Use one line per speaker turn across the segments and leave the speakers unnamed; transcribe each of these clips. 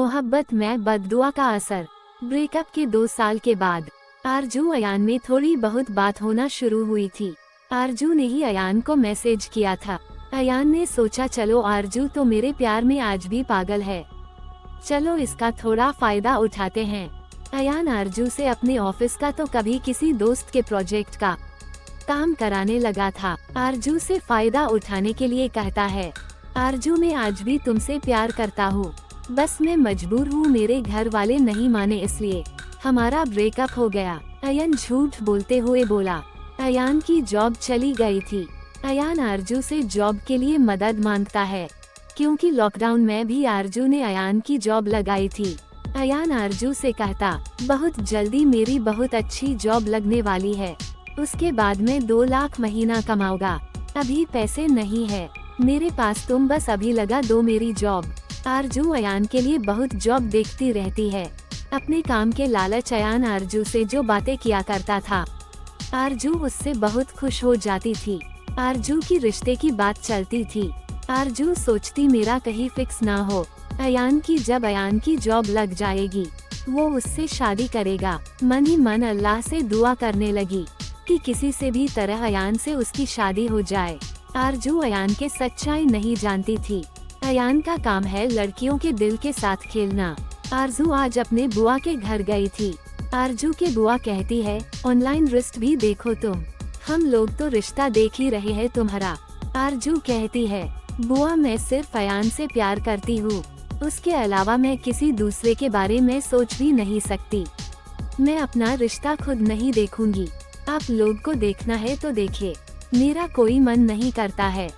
मोहब्बत में बद्दुआ का असर। ब्रेकअप के 2 साल के बाद आरजू अयान में थोड़ी बहुत बात होना शुरू हुई थी। आरजू ने ही अयान को मैसेज किया था। अयान ने सोचा चलो आरजू तो मेरे प्यार में आज भी पागल है, चलो इसका थोड़ा फायदा उठाते हैं। अयान आरजू से अपने ऑफिस का तो कभी किसी दोस्त के प्रोजेक्ट का काम कराने लगा था। आरजू से फायदा उठाने के लिए कहता है, आरजू मैं आज भी तुमसे प्यार करता हूँ, बस मैं मजबूर हूँ, मेरे घर वाले नहीं माने इसलिए हमारा ब्रेकअप हो गया। अयान झूठ बोलते हुए बोला। अयान की जॉब चली गई थी। अयान आरजू से जॉब के लिए मदद मांगता है क्योंकि लॉकडाउन में भी आरजू ने अयान की जॉब लगाई थी। अयान आरजू से कहता, बहुत जल्दी मेरी बहुत अच्छी जॉब लगने वाली है, उसके बाद मैं 2 लाख महीना कमाऊंगा, अभी पैसे नहीं है मेरे पास, तुम बस अभी लगा दो मेरी जॉब। आरजू अयान के लिए बहुत जॉब देखती रहती है। अपने काम के लालच अयान आरजू से जो बातें किया करता था, आरजू उससे बहुत खुश हो जाती थी। आरजू की रिश्ते की बात चलती थी। आरजू सोचती मेरा कहीं फिक्स ना हो अयान की, जब अयान की जॉब लग जाएगी वो उससे शादी करेगा। मन ही मन अल्लाह से दुआ करने लगी कि किसी से भी तरह अयान से उसकी शादी हो जाए। आरजू अयान के सच्चाई नहीं जानती थी। अयान का काम है लड़कियों के दिल के साथ खेलना। आरजू आज अपने बुआ के घर गई थी। आरजू के बुआ कहती है, ऑनलाइन रिश्ता भी देखो तुम, हम लोग तो रिश्ता देख ही रहे हैं तुम्हारा। आरजू कहती है, बुआ मैं सिर्फ अयान से प्यार करती हूँ, उसके अलावा मैं किसी दूसरे के बारे में सोच भी नहीं सकती। मैं अपना रिश्ता खुद नहीं देखूंगी, आप लोग को देखना है तो देखे, मेरा कोई मन नहीं करता है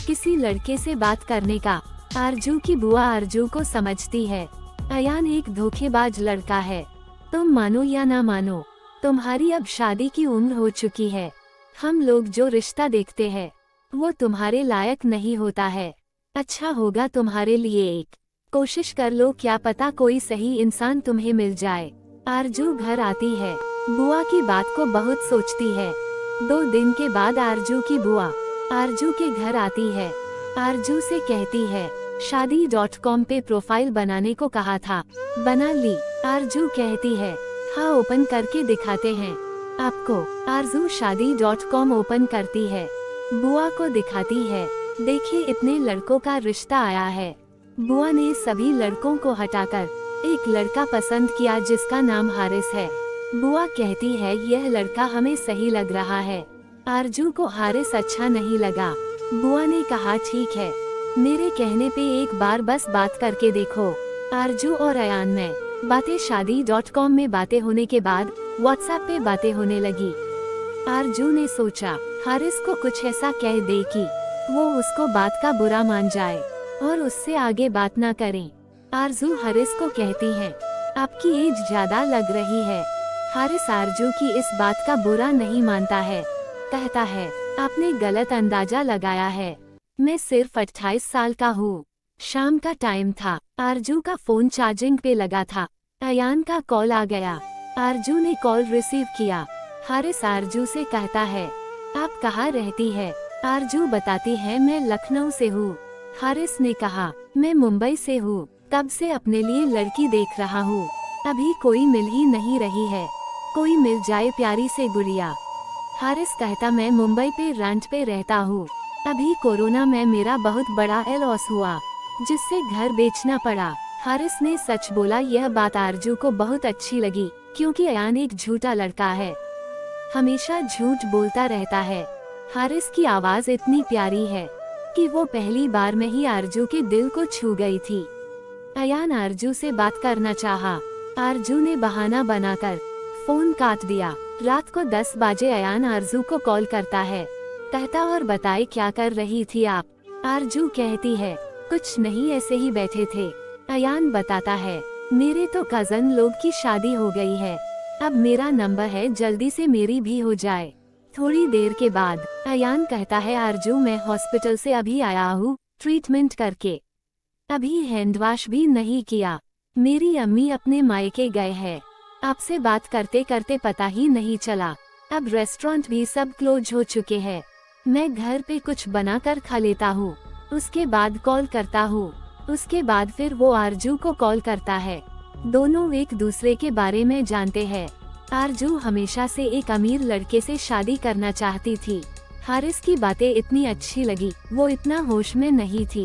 किसी लड़के से बात करने का। आरजू की बुआ आरजू को समझती है, अयान एक धोखेबाज लड़का है, तुम मानो या ना मानो तुम्हारी अब शादी की उम्र हो चुकी है, हम लोग जो रिश्ता देखते हैं वो तुम्हारे लायक नहीं होता है, अच्छा होगा तुम्हारे लिए एक कोशिश कर लो, क्या पता कोई सही इंसान तुम्हें मिल जाए। आरजू घर आती है, बुआ की बात को बहुत सोचती है। 2 दिन के बाद आरजू की बुआ आरजू के घर आती है। आरजू से कहती है, शादी.com पे प्रोफाइल बनाने को कहा था, बना ली। आरजू कहती है, हाँ ओपन करके दिखाते हैं आपको। आरजू शादी.com ओपन करती है, बुआ को दिखाती है, देखिए इतने लड़कों का रिश्ता आया है। बुआ ने सभी लड़कों को हटाकर एक लड़का पसंद किया जिसका नाम हारिस है। बुआ कहती है, यह लड़का हमें सही लग रहा है। आरजू को हारिस अच्छा नहीं लगा। बुआ ने कहा, ठीक है, मेरे कहने पे एक बार बस बात करके देखो। आरजू और अयान में बातें शादी.com में बातें होने के बाद व्हाट्सएप पे बातें होने लगी। आरजू ने सोचा हारिस को कुछ ऐसा कह दे कि वो उसको बात का बुरा मान जाए और उससे आगे बात ना करें। आरजू हारिस को कहती है, आपकी एज ज्यादा लग रही है। हारिस आरजू की इस बात का बुरा नहीं मानता है, कहता है, आपने गलत अंदाजा लगाया है, मैं सिर्फ 28 साल का हूँ। शाम का टाइम था, आरजू का फोन चार्जिंग पे लगा था। अयान का कॉल आ गया। आरजू ने कॉल रिसीव किया। हारिस आरजू से कहता है, आप कहाँ रहती है? आरजू बताती है, मैं लखनऊ से हूँ। हारिस ने कहा, मैं मुंबई से हूँ, तब से अपने लिए लड़की देख रहा हूँ, अभी कोई मिल ही नहीं रही है, कोई मिल जाए प्यारी से गुड़िया। हारिस कहता, मैं मुंबई पे रेंट पे रहता हूँ, अभी कोरोना में मेरा बहुत बड़ा लॉस हुआ जिससे घर बेचना पड़ा। हारिस ने सच बोला। यह बात आरजू को बहुत अच्छी लगी क्योंकि अयान एक झूठा लड़का है, हमेशा झूठ बोलता रहता है। हारिस की आवाज इतनी प्यारी है कि वो पहली बार में ही आरजू के दिल को छू गई थी। अयान आरजू से बात करना चाहा, आरजू ने बहाना बनाकर फोन काट दिया। रात को 10 बजे अयान आरजू को कॉल करता है, कहता, और बताए क्या कर रही थी आप? आरजू कहती है, कुछ नहीं, ऐसे ही बैठे थे। अयान बताता है, मेरे तो कजन लोग की शादी हो गई है, अब मेरा नंबर है, जल्दी से मेरी भी हो जाए। थोड़ी देर के बाद अयान कहता है, आरजू मैं हॉस्पिटल से अभी आया हूँ ट्रीटमेंट करके, अभी हैंड वॉश भी नहीं किया, मेरी अम्मी अपने मायके गए हैं, आपसे बात करते करते पता ही नहीं चला, अब रेस्टोरेंट भी सब क्लोज हो चुके हैं, मैं घर पे कुछ बनाकर खा लेता हूँ, उसके बाद कॉल करता हूँ। उसके बाद फिर वो आरजू को कॉल करता है। दोनों एक दूसरे के बारे में जानते हैं। आरजू हमेशा से एक अमीर लड़के से शादी करना चाहती थी। हारिस की बातें इतनी अच्छी लगी, वो इतना होश में नहीं थी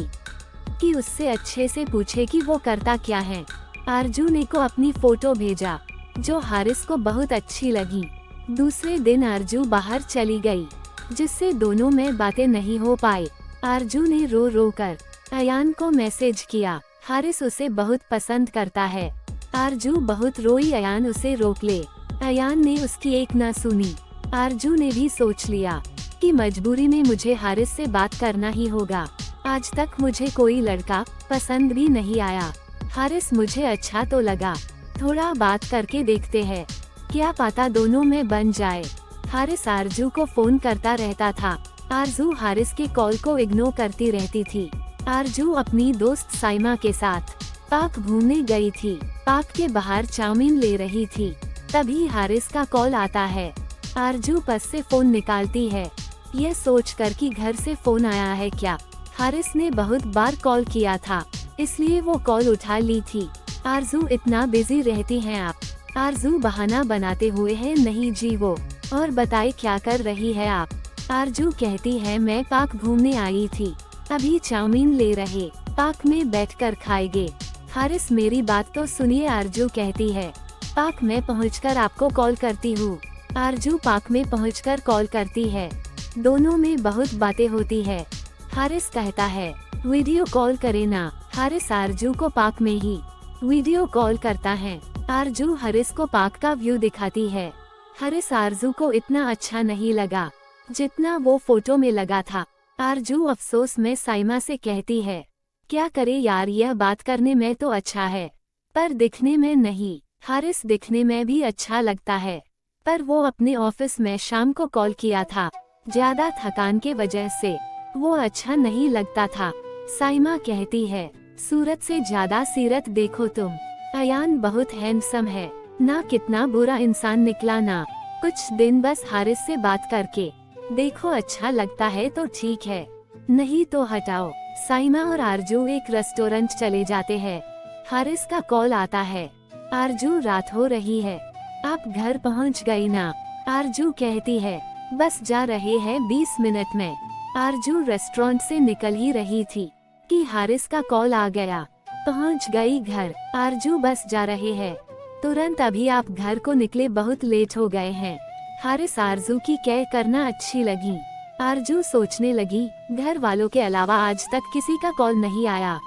कि उससे अच्छे से पूछे कि वो करता क्या है। आरजू ने को अपनी फोटो भेजा जो हारिस को बहुत अच्छी लगी। दूसरे दिन आरजू बाहर चली गई, जिससे दोनों में बातें नहीं हो पाई। आरजू ने रो रो कर अयान को मैसेज किया। हारिस उसे बहुत पसंद करता है। आरजू बहुत रोई, अयान उसे रोक ले। अयान ने उसकी एक न सुनी। आरजू ने भी सोच लिया कि मजबूरी में मुझे हारिस से बात करना ही होगा। आज तक मुझे कोई लड़का पसंद भी नहीं आया। हारिस मुझे अच्छा तो लगा, थोड़ा बात करके देखते हैं, क्या पता दोनों में बन जाए। हारिस आरजू को फोन करता रहता था। आरजू हारिस के कॉल को इग्नोर करती रहती थी। आरजू अपनी दोस्त साइमा के साथ पार्क घूमने गई थी। पार्क के बाहर चाउमीन ले रही थी, तभी हारिस का कॉल आता है। आरजू पर्स से फोन निकालती है, यह सोचकर कि घर से फोन आया है क्या। हारिस ने बहुत बार कॉल किया था, इसलिए वो कॉल उठा ली थी। आरजू इतना बिजी रहती हैं आप। आरजू बहाना बनाते हुए है, नहीं जी वो, और बताए क्या कर रही है आप। आरजू कहती है मैं पार्क घूमने आई थी, अभी चाउमीन ले रहे, पार्क में बैठकर खाएंगे। हारिस मेरी बात तो सुनिए, आरजू कहती है। पार्क में पहुंचकर आपको कॉल करती हूँ। आरजू पार्क में पहुंचकर कॉल करती है। दोनों में बहुत बातें होती है। हारिस कहता है वीडियो कॉल करे ना। हारिस आरजू को पार्क में ही वीडियो कॉल करता है। आरजू हारिस को पार्क का व्यू दिखाती है। हारिस आरजू को इतना अच्छा नहीं लगा जितना वो फोटो में लगा था। आरजू अफसोस में साइमा से कहती है, क्या करे यार, यह बात करने में तो अच्छा है पर दिखने में नहीं। हारिस दिखने में भी अच्छा लगता है, पर वो अपने ऑफिस में शाम को कॉल किया था, ज्यादा थकान के वजह से वो अच्छा नहीं लगता था। साइमा कहती है सूरत से ज्यादा सीरत देखो तुम। अयान बहुत हैंडसम है ना, कितना बुरा इंसान निकला ना। कुछ दिन बस हारिस से बात करके देखो, अच्छा लगता है तो ठीक है, नहीं तो हटाओ। साइमा और आरजू एक रेस्टोरेंट चले जाते हैं। हारिस का कॉल आता है, आरजू रात हो रही है, आप घर पहुंच गई ना। आरजू कहती है बस जा रहे हैं 20 मिनट में। आरजू रेस्टोरेंट से निकल ही रही थी कि हारिस का कॉल आ गया। पहुंच गई घर। आरजू बस जा रहे हैं, तुरंत अभी आप घर को निकले, बहुत लेट हो गए हैं। हारिस आरजू की केयर करना अच्छी लगी। आरजू सोचने लगी घर वालों के अलावा आज तक किसी का कॉल नहीं आया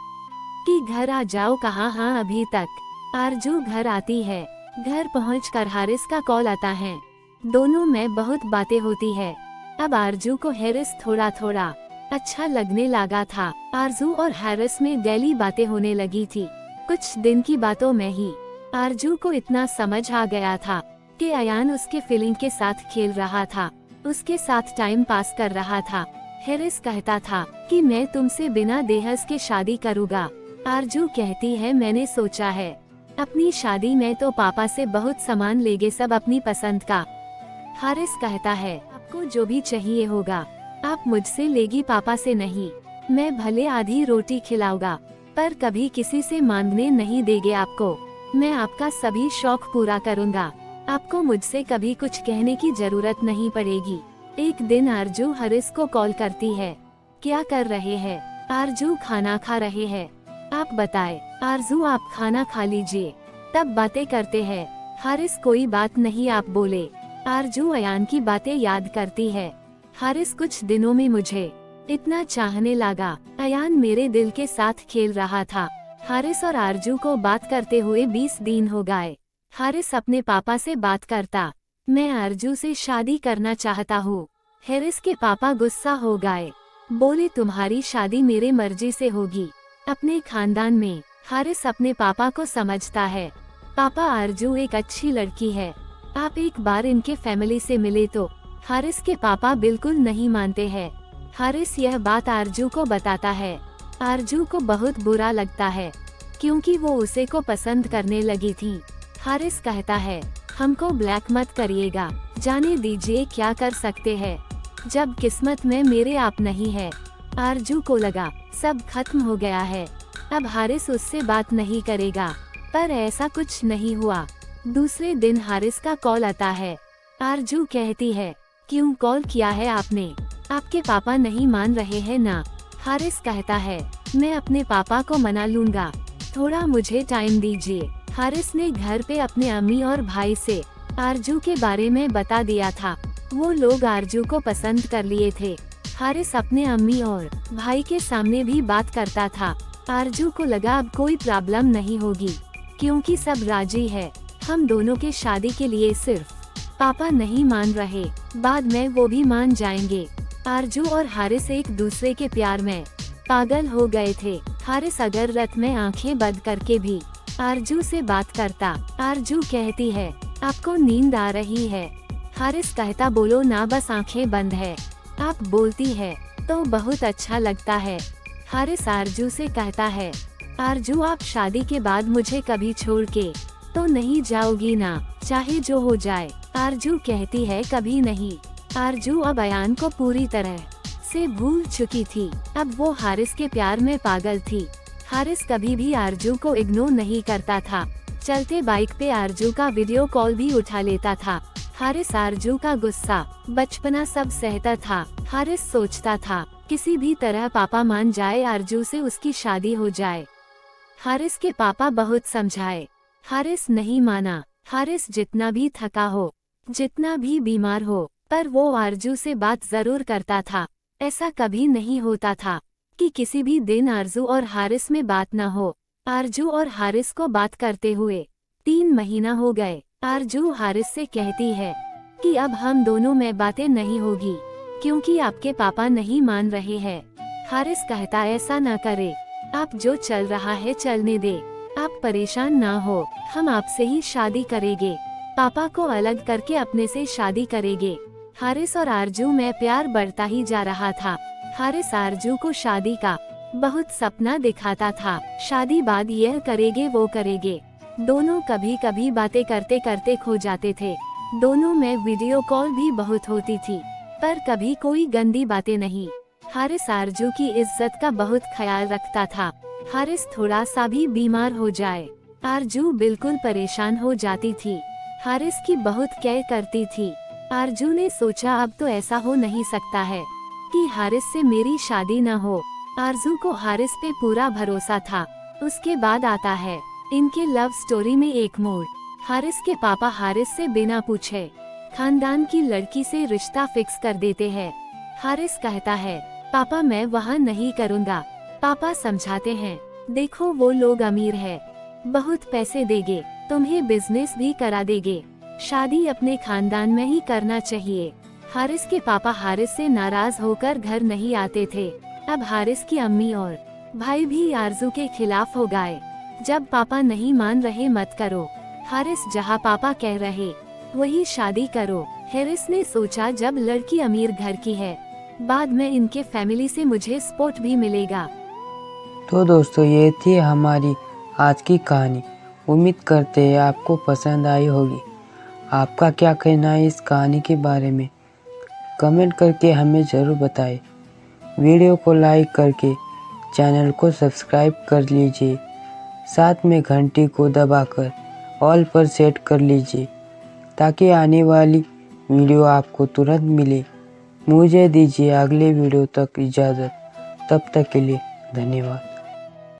कि घर आ जाओ, कहाँ हाँ अभी तक। आरजू घर आती है। घर पहुंचकर हारिस का कॉल आता है। दोनों में बहुत बातें होती है। अब आरजू को हारिस थोड़ा थोड़ा अच्छा लगने लगा था। आरजू और हारिस में डेली बातें होने लगी थी। कुछ दिन की बातों में ही आरजू को इतना समझ आ गया था कि अयान उसके फीलिंग के साथ खेल रहा था, उसके साथ टाइम पास कर रहा था। हारिस कहता था कि मैं तुमसे बिना दहेज के शादी करूँगा। आरजू कहती है मैंने सोचा है अपनी शादी में तो पापा से बहुत सामान लेंगे, सब अपनी पसंद का। हारिस कहता है आपको जो भी चाहिए होगा आप मुझसे लेगी, पापा से नहीं। मैं भले आधी रोटी खिलाऊंगा पर कभी किसी से मांगने नहीं देंगे आपको। मैं आपका सभी शौक पूरा करूंगा, आपको मुझसे कभी कुछ कहने की जरूरत नहीं पड़ेगी। एक दिन आरजू हारिस को कॉल करती है, क्या कर रहे हैं? आरजू खाना खा रहे हैं, आप बताएं। आरजू आप खाना खा लीजिए तब बातें करते हैं। हारिस कोई बात नहीं आप बोले। आरजू अयान की बातें याद करती है। हारिस कुछ दिनों में मुझे इतना चाहने लगा, अयान मेरे दिल के साथ खेल रहा था। हारिस और आरजू को बात करते हुए 20 दिन हो गए। हारिस अपने पापा से बात करता, मैं आरजू से शादी करना चाहता हूँ। हारिस के पापा गुस्सा हो गए, बोले तुम्हारी शादी मेरे मर्जी से होगी। अपने खानदान में हारिस अपने पापा को समझता है। पापा आरजू एक अच्छी लड़की है, आप एक बार इनके फैमिली से मिले तो। हारिस के पापा बिल्कुल नहीं मानते हैं। हारिस यह बात आरजू को बताता है। आरजू को बहुत बुरा लगता है क्योंकि वो उसे को पसंद करने लगी थी। हारिस कहता है हमको ब्लैक मत करिएगा, जाने दीजिए क्या कर सकते हैं, जब किस्मत में मेरे आप नहीं है। आरजू को लगा सब खत्म हो गया है। अब हारिस उससे बात नहीं करेगा, पर ऐसा कुछ नहीं हुआ। दूसरे दिन हारिस का कॉल आता है। आरजू कहती है, क्यों कॉल किया है आपने? आपके पापा नहीं मान रहे हैं ना? हारिस कहता है, मैं अपने पापा को मना लूंगा, थोड़ा मुझे टाइम दीजिए। हारिस ने घर पे अपने अम्मी और भाई से आरजू के बारे में बता दिया था। वो लोग आरजू को पसंद कर लिए थे। हारिस अपने अम्मी और भाई के सामने भी बात करता था। आरजू को लगा अब कोई प्रॉब्लम नहीं होगी, क्योंकि सब राजी है। हम दोनों के शादी के लिए सिर्फ पापा नहीं मान रहे, बाद में वो भी मान जाएंगे। आरजू और हारिस एक दूसरे के प्यार में पागल हो गए थे। हारिस अगर रात में आंखें बंद करके भी आरजू से बात करता। आरजू कहती है, आपको नींद आ रही है? हारिस कहता, बोलो ना, बस आंखें बंद है। आप बोलती है तो बहुत अच्छा लगता है। हारिस आरजू से कहता है, आरजू आप शादी के बाद मुझे कभी छोड़ के तो नहीं जाओगी ना, चाहे जो हो जाए? आरजू कहती है, कभी नहीं। आरजू अब अयान को पूरी तरह से भूल चुकी थी। अब वो हारिस के प्यार में पागल थी। हारिस कभी भी आरजू को इग्नोर नहीं करता था। चलते बाइक पे आरजू का वीडियो कॉल भी उठा लेता था। हारिस आरजू का गुस्सा, बचपना सब सहता था। हारिस सोचता था किसी भी तरह पापा मान जाए, आरजू से उसकी शादी हो जाए। हारिस के पापा बहुत समझाए, हारिस नहीं माना। हारिस जितना भी थका हो, जितना भी बीमार हो, पर वो आरजू से बात जरूर करता था। ऐसा कभी नहीं होता था कि किसी भी दिन आरजू और हारिस में बात न हो। आरजू और हारिस को बात करते हुए 3 महीना हो गए। आरजू हारिस से कहती है कि अब हम दोनों में बातें नहीं होगी, क्योंकि आपके पापा नहीं मान रहे हैं। हारिस कहता, ऐसा न करे, आप जो चल रहा है चलने दे, आप परेशान ना हो, हम आपसे ही शादी करेंगे, पापा को अलग करके अपने से शादी करेंगे। हारिस और आरजू में प्यार बढ़ता ही जा रहा था। हारिस आरजू को शादी का बहुत सपना दिखाता था। शादी बाद यह करेंगे वो करेंगे। दोनों कभी कभी बातें करते करते खो जाते थे। दोनों में वीडियो कॉल भी बहुत होती थी, पर कभी कोई गंदी बातें नहीं। हारिस आरजू की इज्जत का बहुत ख्याल रखता था। हारिस थोड़ा सा भी बीमार हो जाए, आरजू बिल्कुल परेशान हो जाती थी। हारिस की बहुत केयर करती थी। आरजू ने सोचा अब तो ऐसा हो नहीं सकता है कि हारिस से मेरी शादी न हो। आरजू को हारिस पे पूरा भरोसा था। उसके बाद आता है इनके लव स्टोरी में एक मोड़। हारिस के पापा हारिस से बिना पूछे खानदान की लड़की से रिश्ता फिक्स कर देते हैं। हारिस कहता है, पापा मैं वहाँ नहीं करूँगा। पापा समझाते हैं, देखो वो लोग अमीर है, बहुत पैसे देंगे, तुम्हें बिजनेस भी करा देंगे, शादी अपने खानदान में ही करना चाहिए। हारिस के पापा हारिस से नाराज होकर घर नहीं आते थे। अब हारिस की अम्मी और भाई भी आरजू के खिलाफ हो गए। जब पापा नहीं मान रहे मत करो, हारिस जहाँ पापा कह रहे वही शादी करो। हारिस ने सोचा जब लड़की अमीर घर की है, बाद में इनके फैमिली से मुझे सपोर्ट भी मिलेगा।
तो दोस्तों ये थी हमारी आज की कहानी। उम्मीद करते हैं आपको पसंद आई होगी। आपका क्या कहना है इस कहानी के बारे में? कमेंट करके हमें ज़रूर बताएं। वीडियो को लाइक करके चैनल को सब्सक्राइब कर लीजिए। साथ में घंटी को दबाकर ऑल पर सेट कर लीजिए, ताकि आने वाली वीडियो आपको तुरंत मिले। मुझे दीजिए अगले वीडियो तक इजाज़त। तब तक के लिए धन्यवाद।